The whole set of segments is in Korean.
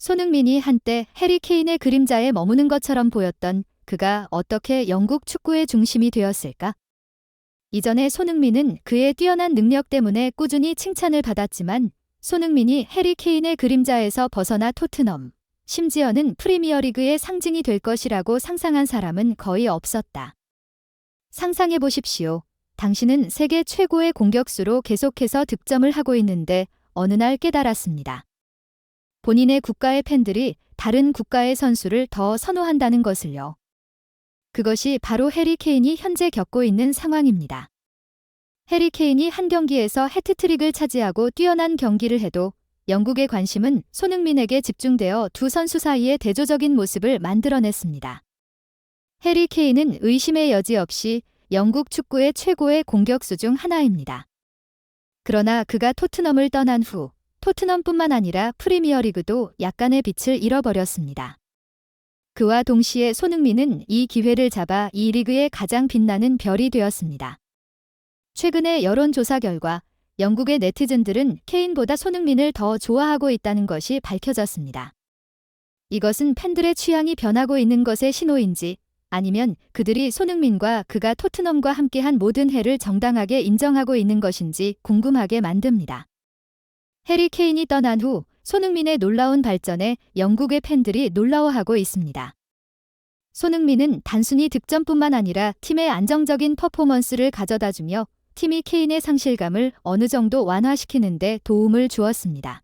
손흥민이 한때 해리 케인의 그림자에 머무는 것처럼 보였던 그가 어떻게 영국 축구의 중심이 되었을까? 이전에 손흥민은 그의 뛰어난 능력 때문에 꾸준히 칭찬을 받았지만 손흥민이 해리 케인의 그림자에서 벗어나 토트넘, 심지어는 프리미어리그의 상징이 될 것이라고 상상한 사람은 거의 없었다. 상상해 보십시오. 당신은 세계 최고의 공격수로 계속해서 득점을 하고 있는데 어느 날 깨달았습니다. 본인의 국가의 팬들이 다른 국가의 선수를 더 선호한다는 것을요. 그것이 바로 해리 케인이 현재 겪고 있는 상황입니다. 해리 케인이 한 경기에서 해트트릭을 차지하고 뛰어난 경기를 해도 영국의 관심은 손흥민에게 집중되어 두 선수 사이의 대조적인 모습을 만들어냈습니다. 해리 케인은 의심의 여지 없이 영국 축구의 최고의 공격수 중 하나입니다. 그러나 그가 토트넘을 떠난 후 토트넘뿐만 아니라 프리미어리그도 약간의 빛을 잃어버렸습니다. 그와 동시에 손흥민은 이 기회를 잡아 이 리그의 가장 빛나는 별이 되었습니다. 최근의 여론조사 결과 영국의 네티즌들은 케인보다 손흥민을 더 좋아하고 있다는 것이 밝혀졌습니다. 이것은 팬들의 취향이 변하고 있는 것의 신호인지 아니면 그들이 손흥민과 그가 토트넘과 함께한 모든 해를 정당하게 인정하고 있는 것인지 궁금하게 만듭니다. 해리 케인이 떠난 후 손흥민의 놀라운 발전에 영국의 팬들이 놀라워하고 있습니다. 손흥민은 단순히 득점뿐만 아니라 팀의 안정적인 퍼포먼스를 가져다주며 팀이 케인의 상실감을 어느 정도 완화시키는 데 도움을 주었습니다.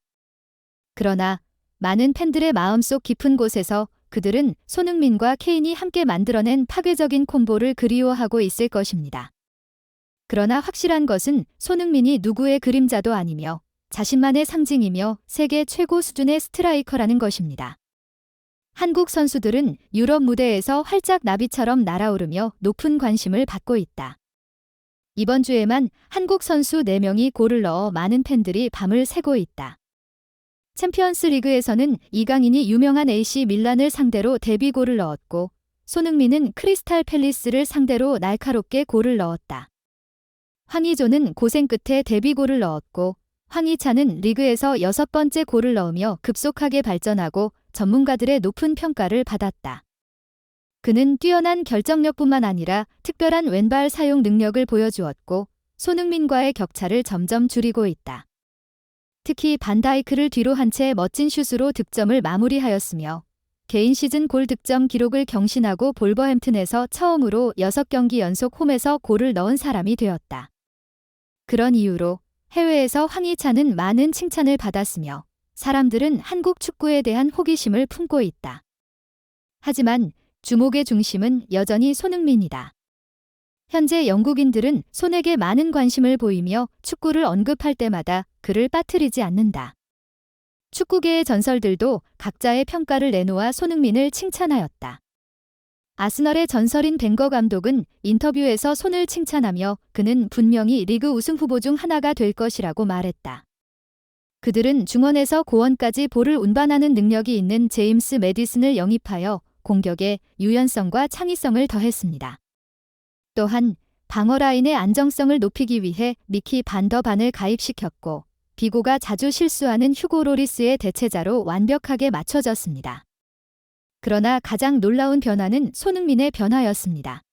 그러나 많은 팬들의 마음속 깊은 곳에서 그들은 손흥민과 케인이 함께 만들어낸 파괴적인 콤보를 그리워하고 있을 것입니다. 그러나 확실한 것은 손흥민이 누구의 그림자도 아니며 자신만의 상징이며 세계 최고 수준의 스트라이커라는 것입니다. 한국 선수들은 유럽 무대에서 활짝 나비처럼 날아오르며 높은 관심을 받고 있다. 이번 주에만 한국 선수 4명이 골을 넣어 많은 팬들이 밤을 새고 있다. 챔피언스 리그에서는 이강인이 유명한 AC 밀란을 상대로 데뷔골을 넣었고 손흥민은 크리스탈 팰리스를 상대로 날카롭게 골을 넣었다. 황의조는 고생 끝에 데뷔골을 넣었고 황희찬은 리그에서 6번째 골을 넣으며 급속하게 발전하고 전문가들의 높은 평가를 받았다. 그는 뛰어난 결정력뿐만 아니라 특별한 왼발 사용 능력을 보여주었고 손흥민과의 격차를 점점 줄이고 있다. 특히 반다이크를 뒤로 한 채 멋진 슛으로 득점을 마무리하였으며 개인 시즌 골 득점 기록을 경신하고 볼버햄튼에서 처음으로 6경기 연속 홈에서 골을 넣은 사람이 되었다. 그런 이유로 해외에서 황희찬은 많은 칭찬을 받았으며 사람들은 한국 축구에 대한 호기심을 품고 있다. 하지만 주목의 중심은 여전히 손흥민이다. 현재 영국인들은 손에게 많은 관심을 보이며 축구를 언급할 때마다 그를 빠뜨리지 않는다. 축구계의 전설들도 각자의 평가를 내놓아 손흥민을 칭찬하였다. 아스널의 전설인 벵거 감독은 인터뷰에서 손을 칭찬하며 그는 분명히 리그 우승 후보 중 하나가 될 것이라고 말했다. 그들은 중원에서 고원까지 볼을 운반하는 능력이 있는 제임스 매디슨을 영입하여 공격에 유연성과 창의성을 더했습니다. 또한 방어 라인의 안정성을 높이기 위해 미키 반 더 반을 가입시켰고 비고가 자주 실수하는 휴고 로리스의 대체자로 완벽하게 맞춰졌습니다. 그러나 가장 놀라운 변화는 손흥민의 변화였습니다.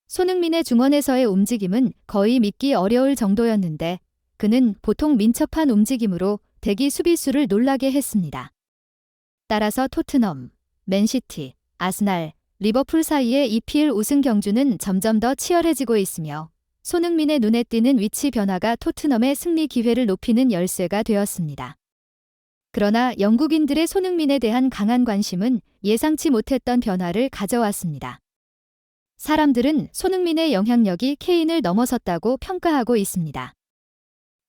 손흥민의 중원에서의 움직임은 거의 믿기 어려울 정도였는데 그는 보통 민첩한 움직임으로 대기 수비수를 놀라게 했습니다. 따라서 토트넘, 맨시티, 아스날, 리버풀 사이의 EPL 우승 경주는 점점 더 치열해지고 있으며 손흥민의 눈에 띄는 위치 변화가 토트넘의 승리 기회를 높이는 열쇠가 되었습니다. 그러나 영국인들의 손흥민에 대한 강한 관심은 예상치 못했던 변화를 가져왔습니다. 사람들은 손흥민의 영향력이 케인을 넘어섰다고 평가하고 있습니다.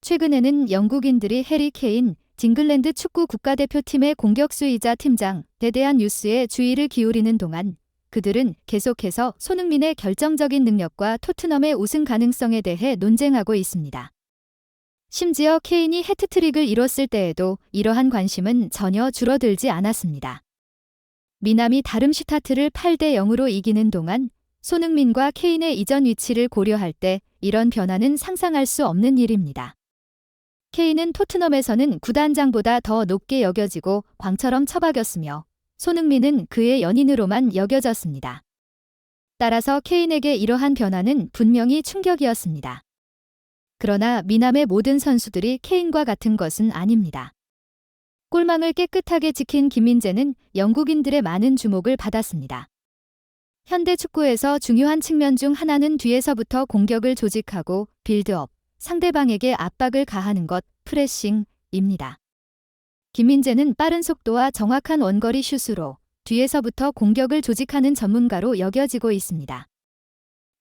최근에는 영국인들이 해리 케인, 잉글랜드 축구 국가대표팀의 공격수이자 팀장에 대한 뉴스에 주의를 기울이는 동안 그들은 계속해서 손흥민의 결정적인 능력과 토트넘의 우승 가능성에 대해 논쟁하고 있습니다. 심지어 케인이 해트트릭을 이뤘을 때에도 이러한 관심은 전혀 줄어들지 않았습니다. 미남이 다름슈타트를 8대 0으로 이기는 동안 손흥민과 케인의 이전 위치를 고려할 때 이런 변화는 상상할 수 없는 일입니다. 케인은 토트넘에서는 구단장보다 더 높게 여겨지고 광처럼 처박였으며 손흥민은 그의 연인으로만 여겨졌습니다. 따라서 케인에게 이러한 변화는 분명히 충격이었습니다. 그러나 미남의 모든 선수들이 케인과 같은 것은 아닙니다. 골망을 깨끗하게 지킨 김민재는 영국인들의 많은 주목을 받았습니다. 현대 축구에서 중요한 측면 중 하나는 뒤에서부터 공격을 조직하고 빌드업, 상대방에게 압박을 가하는 것, 프레싱입니다. 김민재는 빠른 속도와 정확한 원거리 슛으로 뒤에서부터 공격을 조직하는 전문가로 여겨지고 있습니다.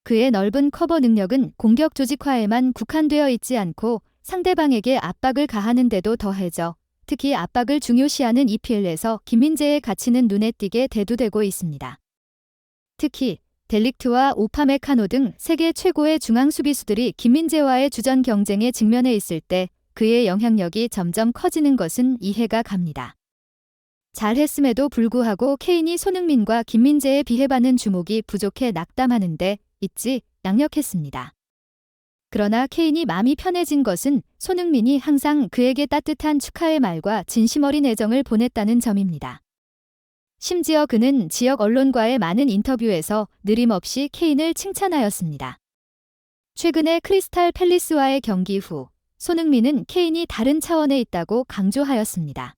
그의 넓은 커버 능력은 공격 조직화에만 국한되어 있지 않고 상대방에게 압박을 가하는 데도 더해져 특히 압박을 중요시하는 EPL에서 김민재의 가치는 눈에 띄게 대두되고 있습니다. 특히 델릭트와 오파메카노 등 세계 최고의 중앙 수비수들이 김민재와의 주전 경쟁에 직면해 있을 때 그의 영향력이 점점 커지는 것은 이해가 갑니다. 잘했음에도 불구하고 케인이 손흥민과 김민재에 비해 받는 주목이 부족해 낙담하는데 있지 양력했습니다. 그러나 케인이 마음이 편해진 것은 손흥민이 항상 그에게 따뜻한 축하의 말과 진심 어린 애정을 보냈다는 점입니다. 심지어 그는 지역 언론과의 많은 인터뷰에서 느림없이 케인을 칭찬하였습니다. 최근에 크리스탈 팰리스와의 경기 후 손흥민은 케인이 다른 차원에 있다고 강조하였습니다.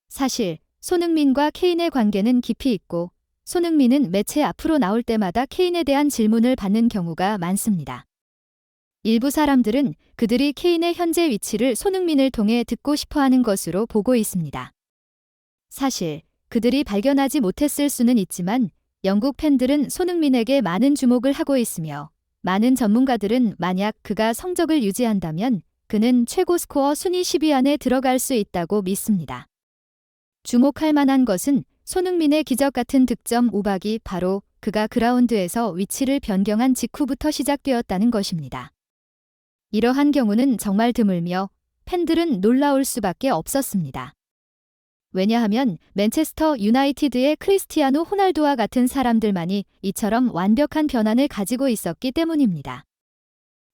사실 손흥민과 케인의 관계는 깊이 있고 손흥민은 매체 앞으로 나올 때마다 케인에 대한 질문을 받는 경우가 많습니다. 일부 사람들은 그들이 케인의 현재 위치를 손흥민을 통해 듣고 싶어하는 것으로 보고 있습니다. 사실 그들이 발견하지 못했을 수는 있지만 영국 팬들은 손흥민에게 많은 주목을 하고 있으며 많은 전문가들은 만약 그가 성적을 유지한다면 그는 최고 스코어 순위 10위 안에 들어갈 수 있다고 믿습니다. 주목할 만한 것은 손흥민의 기적 같은 득점 우박이 바로 그가 그라운드에서 위치를 변경한 직후부터 시작되었다는 것입니다. 이러한 경우는 정말 드물며 팬들은 놀라울 수밖에 없었습니다. 왜냐하면 맨체스터 유나이티드의 크리스티아노 호날두와 같은 사람들만이 이처럼 완벽한 변환을 가지고 있었기 때문입니다.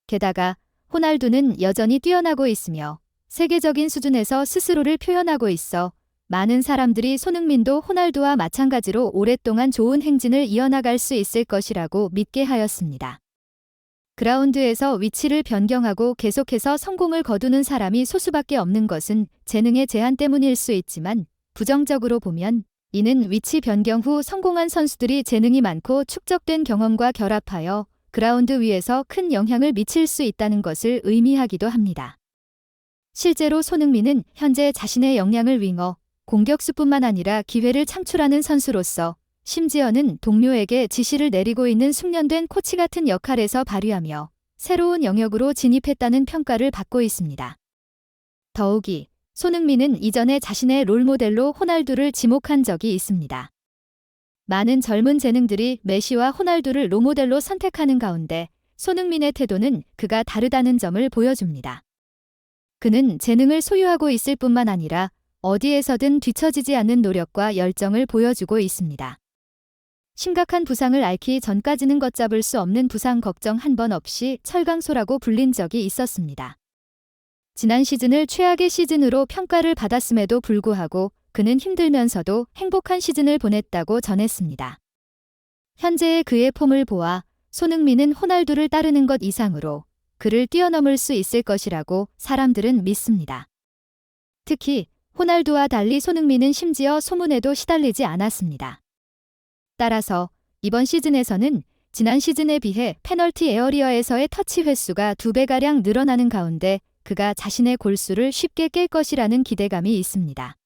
게다가 호날두는 여전히 뛰어나고 있으며 세계적인 수준에서 스스로를 표현하고 있어 많은 사람들이 손흥민도 호날두와 마찬가지로 오랫동안 좋은 행진을 이어나갈 수 있을 것이라고 믿게 하였습니다. 그라운드에서 위치를 변경하고 계속해서 성공을 거두는 사람이 소수밖에 없는 것은 재능의 제한 때문일 수 있지만 부정적으로 보면 이는 위치 변경 후 성공한 선수들이 재능이 많고 축적된 경험과 결합하여 그라운드 위에서 큰 영향을 미칠 수 있다는 것을 의미하기도 합니다. 실제로 손흥민은 현재 자신의 역량을 윙어, 공격수뿐만 아니라 기회를 창출하는 선수로서 심지어는 동료에게 지시를 내리고 있는 숙련된 코치 같은 역할에서 발휘하며 새로운 영역으로 진입했다는 평가를 받고 있습니다. 더욱이 손흥민은 이전에 자신의 롤모델로 호날두를 지목한 적이 있습니다. 많은 젊은 재능들이 메시와 호날두를 롤모델로 선택하는 가운데 손흥민의 태도는 그가 다르다는 점을 보여줍니다. 그는 재능을 소유하고 있을 뿐만 아니라 어디에서든 뒤처지지 않는 노력과 열정을 보여주고 있습니다. 심각한 부상을 앓기 전까지는 걷잡을 수 없는 부상 걱정 한 번 없이 철강소라고 불린 적이 있었습니다. 지난 시즌을 최악의 시즌으로 평가를 받았음에도 불구하고 그는 힘들면서도 행복한 시즌을 보냈다고 전했습니다. 현재의 그의 폼을 보아 손흥민은 호날두를 따르는 것 이상으로 그를 뛰어넘을 수 있을 것이라고 사람들은 믿습니다. 특히 호날두와 달리 손흥민은 심지어 소문에도 시달리지 않았습니다. 따라서 이번 시즌에서는 지난 시즌에 비해 페널티 에어리어에서의 터치 횟수가 2배가량 늘어나는 가운데 그가 자신의 골수를 쉽게 깰 것이라는 기대감이 있습니다.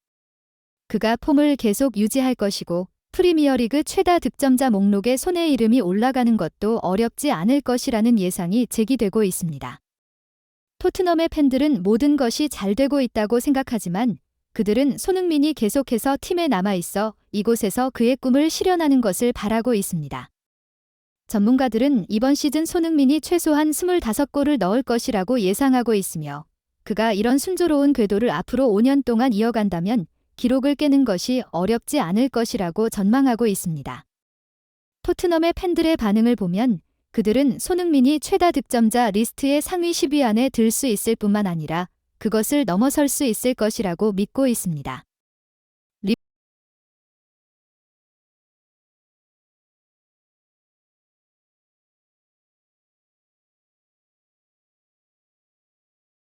그가 폼을 계속 유지할 것이고 프리미어리그 최다 득점자 목록에 손의 이름이 올라가는 것도 어렵지 않을 것이라는 예상이 제기되고 있습니다. 토트넘의 팬들은 모든 것이 잘 되고 있다고 생각하지만 그들은 손흥민이 계속해서 팀에 남아있어 이곳에서 그의 꿈을 실현하는 것을 바라고 있습니다. 전문가들은 이번 시즌 손흥민이 최소한 25골을 넣을 것이라고 예상하고 있으며 그가 이런 순조로운 궤도를 앞으로 5년 동안 이어간다면 기록을 깨는 것이 어렵지 않을 것이라고 전망하고 있습니다. 토트넘의 팬들의 반응을 보면 그들은 손흥민이 최다 득점자 리스트의 상위 10위 안에 들 수 있을 뿐만 아니라 그것을 넘어설 수 있을 것이라고 믿고 있습니다.